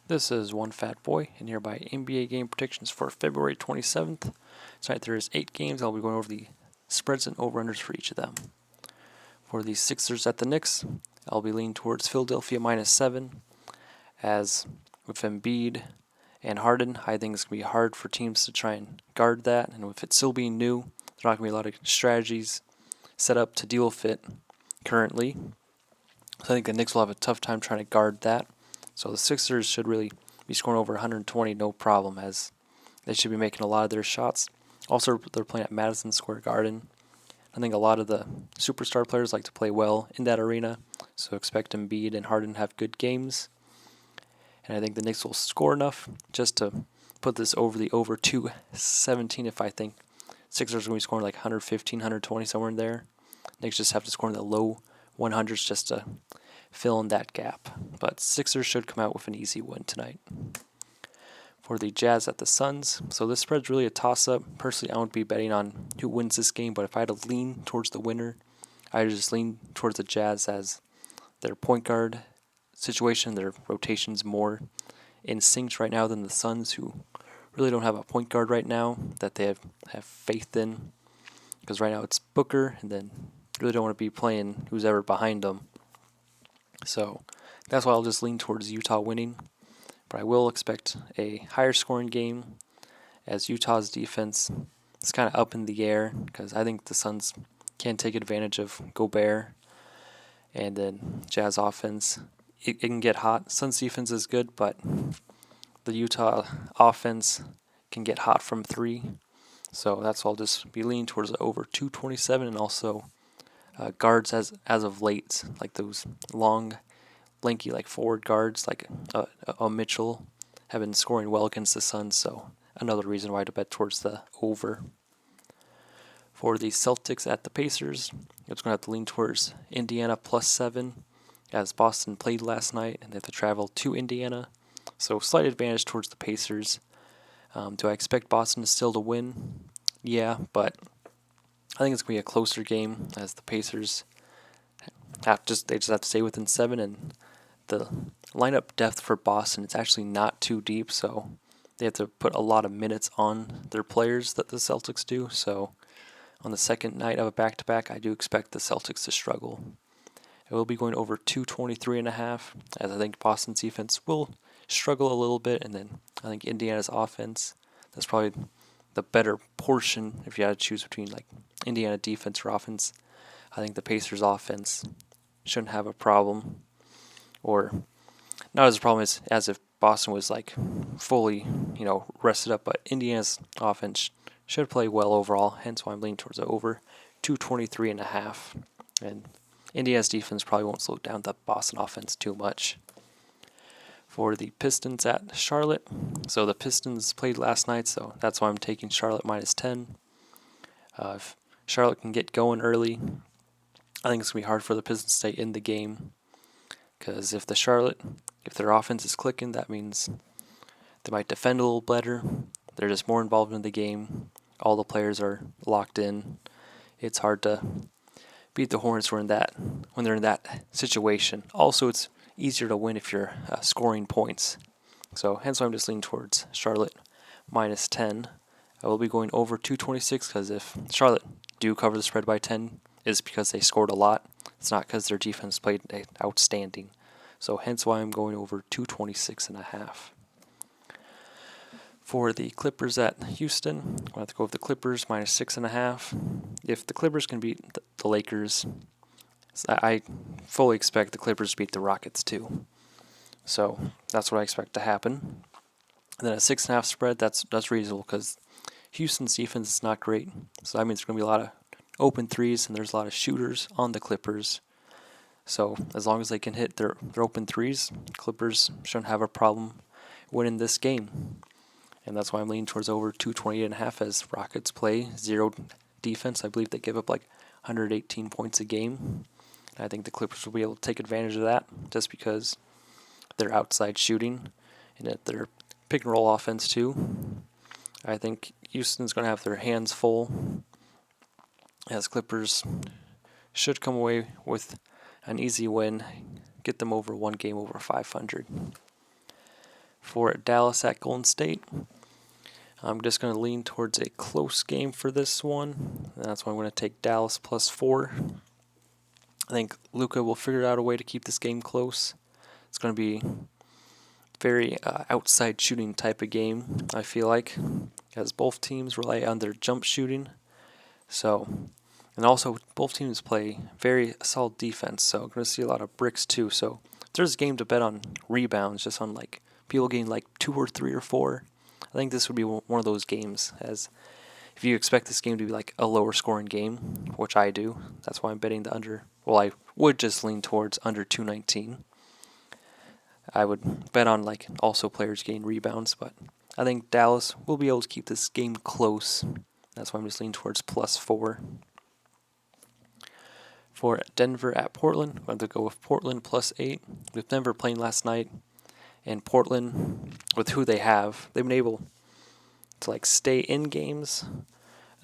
This is One Fat Boy, and hereby NBA game predictions for February 27th. Tonight there is 8 games. I'll be going over the spreads and over-unders for each of them. For the Sixers at the Knicks, I'll be leaning towards Philadelphia -7, as with Embiid and Harden, I think it's going to be hard for teams to try and guard that, and with it still being new, there's not going to be a lot of strategies set up to deal with it currently. So I think the Knicks will have a tough time trying to guard that. So the Sixers should really be scoring over 120, no problem, as they should be making a lot of their shots. Also, they're playing at Madison Square Garden. I think a lot of the superstar players like to play well in that arena, so expect Embiid and Harden to have good games. And I think the Knicks will score enough just to put this over the over 217 if I think Sixers are going to be scoring like 115, 120, somewhere in there. Knicks just have to score in the low 100s just to fill in that gap. But Sixers should come out with an easy win tonight. For the Jazz at the Suns, so this spread's really a toss-up. Personally, I won't be betting on who wins this game, but if I had to lean towards the winner, I'd just lean towards the Jazz, as their point guard situation, their rotation's more in sync right now than the Suns, who really don't have a point guard right now that they have faith in. Because right now it's Booker, and then really don't want to be playing who's ever behind them. So that's why I'll just lean towards Utah winning. But I will expect a higher scoring game, as Utah's defense is kind of up in the air, because I think the Suns can take advantage of Gobert. And then Jazz offense, it can get hot. Suns defense is good, but the Utah offense can get hot from 3. So that's why I'll just be leaning towards the over 227, and also guards as of late, like those long, lanky, like forward guards, like a Mitchell, have been scoring well against the Suns. So another reason why to bet towards the over. For the Celtics at the Pacers, it's going to have to lean towards Indiana +7, as Boston played last night and they have to travel to Indiana. So slight advantage towards the Pacers. Do I expect Boston still to win? Yeah, but I think it's going to be a closer game, as the Pacers they just have to stay within 7, and the lineup depth for Boston, it's actually not too deep, so they have to put a lot of minutes on their players that the Celtics do. So on the second night of a back-to-back, I do expect the Celtics to struggle. I will be going over 223.5, as I think Boston's defense will struggle a little bit, and then I think Indiana's offense, that's probably the better portion if you had to choose between like Indiana defense or offense. I think the Pacers offense shouldn't have a problem, or not as a problem as if Boston was like fully, rested up, but Indiana's offense should play well overall, hence why I'm leaning towards the over 223.5. And Indiana's defense probably won't slow down the Boston offense too much. For the Pistons at Charlotte, so the Pistons played last night, so that's why I'm taking Charlotte -10. If Charlotte can get going early, I think it's going to be hard for the Pistons to stay in the game, because if their offense is clicking, that means they might defend a little better. They're just more involved in the game. All the players are locked in. It's hard to beat the Hornets when they're in that situation. Also, it's easier to win if you're scoring points. So hence why I'm just leaning towards Charlotte -10. I will be going over 226, because if Charlotte do cover the spread by 10, it's because they scored a lot. It's not because their defense played outstanding. So hence why I'm going over 226.5. For the Clippers at Houston, I'm going to have to go with the Clippers -6.5. If the Clippers can beat the Lakers, I fully expect the Clippers to beat the Rockets too. So that's what I expect to happen. And then a 6.5 spread, that's reasonable, because Houston's defense is not great. So that means there's going to be a lot of open threes, and there's a lot of shooters on the Clippers. So as long as they can hit their open threes, Clippers shouldn't have a problem winning this game. And that's why I'm leaning towards over 228.5, as Rockets play zero defense. I believe they give up like 118 points a game. And I think the Clippers will be able to take advantage of that, just because they're outside shooting and that they're pick and roll offense too. I think Houston's going to have their hands full, as Clippers should come away with an easy win, get them over one game over 500. For Dallas at Golden State, I'm just going to lean towards a close game for this one. And that's why I'm going to take Dallas +4. I think Luka will figure out a way to keep this game close. It's going to be very outside shooting type of game, I feel like, as both teams rely on their jump shooting. So, and also both teams play very solid defense, so I'm going to see a lot of bricks too. So if there's a game to bet on rebounds, just on like people getting like 2 or 3 or 4, I think this would be one of those games, as if you expect this game to be like a lower scoring game, which I do, that's why I'm betting the under. Well, I would just lean towards under 219. I would bet on like also players getting rebounds, but I think Dallas will be able to keep this game close. That's why I'm just leaning towards +4. For Denver at Portland, I'm going to go with Portland +8. With Denver playing last night, and Portland, with who they have, they've been able to like stay in games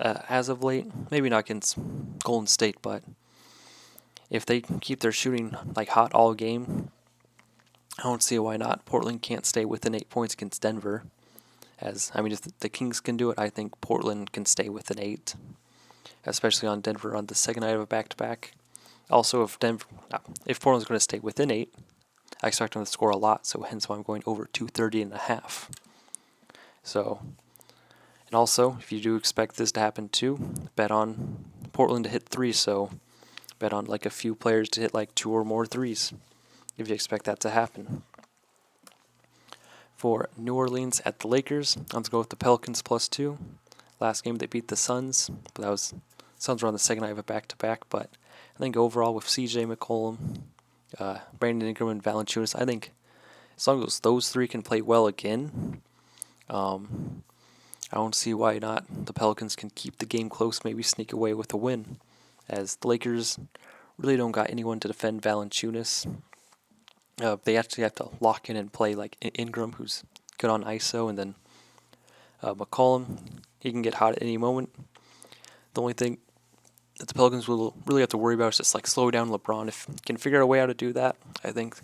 as of late. Maybe not against Golden State, but if they keep their shooting like hot all game, I don't see why not. Portland can't stay within 8 points against Denver. As I mean, if the Kings can do it, I think Portland can stay within 8, especially on Denver on the second night of a back-to-back. Also, if Portland's going to stay within 8, I expect them to score a lot, so hence why I'm going over 230.5. So, and also, if you do expect this to happen too, bet on Portland to hit 3, so bet on like a few players to hit like 2 or more threes, if you expect that to happen. For New Orleans at the Lakers, I'm going to go with the Pelicans +2. Last game they beat the Suns, but Suns were on the second night of a back-to-back, but I think overall with CJ McCollum, Brandon Ingram, and Valanciunas, I think as long as those 3 can play well again, I don't see why not the Pelicans can keep the game close, maybe sneak away with a win, as the Lakers really don't got anyone to defend Valanciunas. They actually have to lock in and play like Ingram, who's good on ISO, and then McCollum, he can get hot at any moment. The only thing that the Pelicans will really have to worry about is just like slow down LeBron. If he can figure out a way how to do that, I think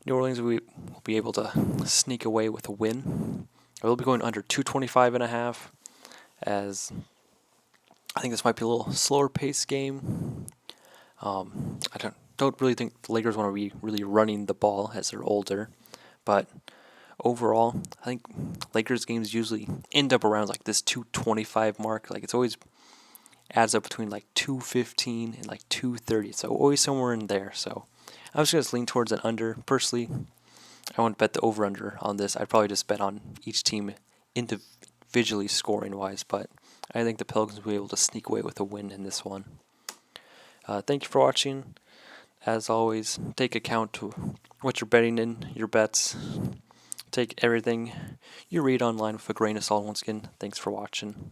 New Orleans will be able to sneak away with a win. I will be going under 225.5, as I think this might be a little slower pace game. I don't really think the Lakers want to be really running the ball as they're older, but overall, I think Lakers games usually end up around like this 225 mark. Like it's always adds up between like 215 and like 230, so always somewhere in there. So I was just lean towards an under. Personally, I wouldn't bet the over/under on this. I'd probably just bet on each team individually scoring wise, but I think the Pelicans will be able to sneak away with a win in this one. Thank you for watching. As always, take account to what you're betting in your bets. Take everything you read online with a grain of salt. Once again, thanks for watching.